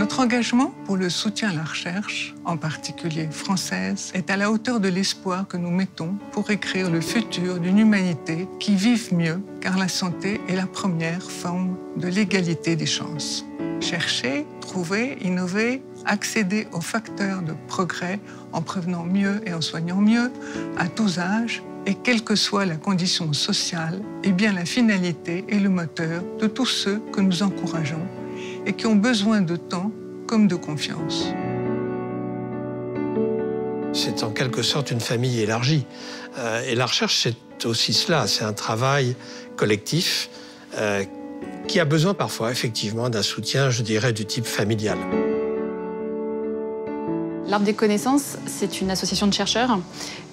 Notre engagement pour le soutien à la recherche, en particulier française, est à la hauteur de l'espoir que nous mettons pour écrire le futur d'une humanité qui vive mieux, car la santé est la première forme de l'égalité des chances. Chercher, trouver, innover, accéder aux facteurs de progrès en prévenant mieux et en soignant mieux, à tous âges, et quelle que soit la condition sociale, est bien la finalité et le moteur de tous ceux que nous encourageons et qui ont besoin de temps comme de confiance. C'est en quelque sorte une famille élargie. Et la recherche, c'est aussi cela, c'est un travail collectif qui a besoin parfois, effectivement, d'un soutien, je dirais, du type familial. L'Arbre des connaissances, c'est une association de chercheurs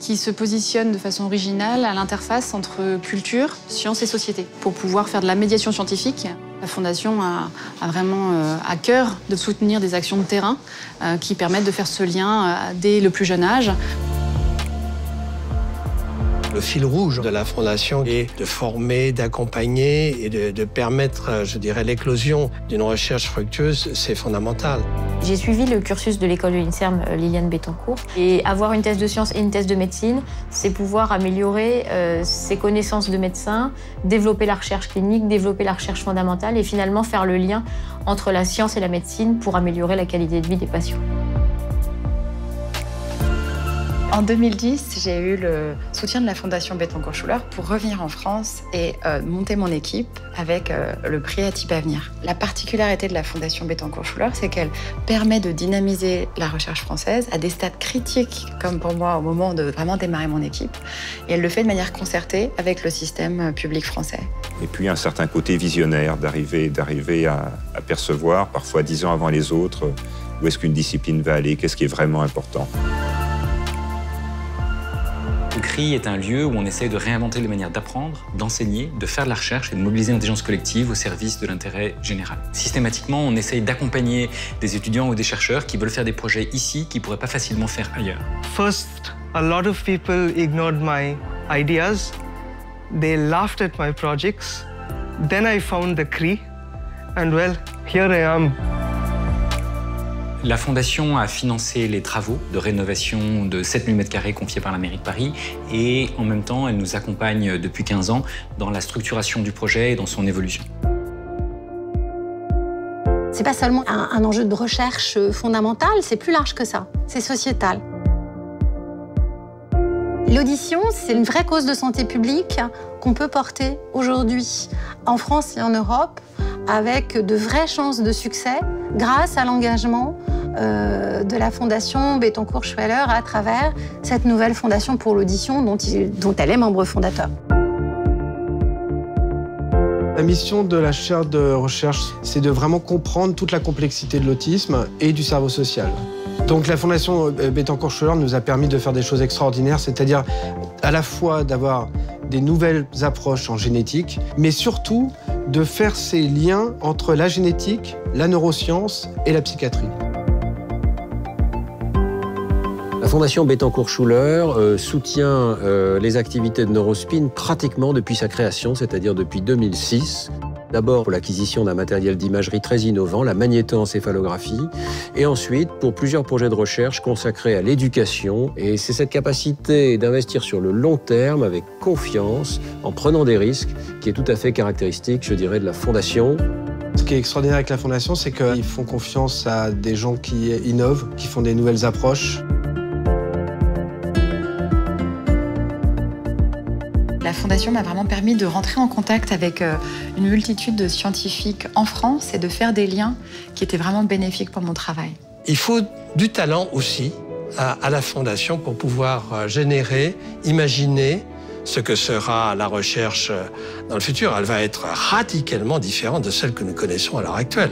qui se positionne de façon originale à l'interface entre culture, science et société. Pour pouvoir faire de la médiation scientifique, la Fondation a vraiment à cœur de soutenir des actions de terrain qui permettent de faire ce lien dès le plus jeune âge. Le fil rouge de la Fondation est de former, d'accompagner et de permettre, je dirais, l'éclosion d'une recherche fructueuse, c'est fondamental. J'ai suivi le cursus de l'école de l'INSERM Liliane Bettencourt. Et avoir une thèse de sciences et une thèse de médecine, c'est pouvoir améliorer ses connaissances de médecin, développer la recherche clinique, développer la recherche fondamentale et finalement faire le lien entre la science et la médecine pour améliorer la qualité de vie des patients. En 2010, j'ai eu le soutien de la Fondation Bettencourt-Schuller pour revenir en France et monter mon équipe avec le prix ATIP Avenir. La particularité de la Fondation Bettencourt-Schuller, c'est qu'elle permet de dynamiser la recherche française à des stades critiques, comme pour moi au moment de vraiment démarrer mon équipe. Et elle le fait de manière concertée avec le système public français. Et puis un certain côté visionnaire, d'arriver à percevoir, parfois 10 ans avant les autres, où est-ce qu'une discipline va aller, qu'est-ce qui est vraiment important. Le CRI est un lieu où on essaie de réinventer les manières d'apprendre, d'enseigner, de faire de la recherche et de mobiliser l'intelligence collective au service de l'intérêt général. Systématiquement, on essaye d'accompagner des étudiants ou des chercheurs qui veulent faire des projets ici qu'ils ne pourraient pas facilement faire ailleurs. First, a lot of people ignored my ideas. They laughed at my projects. Then I found the CRI, and well, here I am. La Fondation a financé les travaux de rénovation de 7000 m² confiés par la mairie de Paris et en même temps, elle nous accompagne depuis 15 ans dans la structuration du projet et dans son évolution. C'est pas seulement un enjeu de recherche fondamentale, c'est plus large que ça, c'est sociétal. L'audition, c'est une vraie cause de santé publique qu'on peut porter aujourd'hui en France et en Europe avec de vraies chances de succès grâce à l'engagement de la Fondation Bettencourt-Schuller à travers cette nouvelle fondation pour l'audition dont elle est membre fondateur. La mission de la chaire de recherche, c'est de vraiment comprendre toute la complexité de l'autisme et du cerveau social. Donc la Fondation Bettencourt-Schuller nous a permis de faire des choses extraordinaires, c'est-à-dire à la fois d'avoir des nouvelles approches en génétique, mais surtout de faire ces liens entre la génétique, la neuroscience et la psychiatrie. La Fondation Bettencourt-Schuller soutient les activités de Neurospin pratiquement depuis sa création, c'est-à-dire depuis 2006. D'abord pour l'acquisition d'un matériel d'imagerie très innovant, la magnétoencéphalographie, et ensuite pour plusieurs projets de recherche consacrés à l'éducation. Et c'est cette capacité d'investir sur le long terme avec confiance, en prenant des risques, qui est tout à fait caractéristique, je dirais, de la Fondation. Ce qui est extraordinaire avec la Fondation, c'est qu'ils font confiance à des gens qui innovent, qui font des nouvelles approches. La Fondation m'a vraiment permis de rentrer en contact avec une multitude de scientifiques en France et de faire des liens qui étaient vraiment bénéfiques pour mon travail. Il faut du talent aussi à la Fondation pour pouvoir générer, imaginer ce que sera la recherche dans le futur. Elle va être radicalement différente de celle que nous connaissons à l'heure actuelle.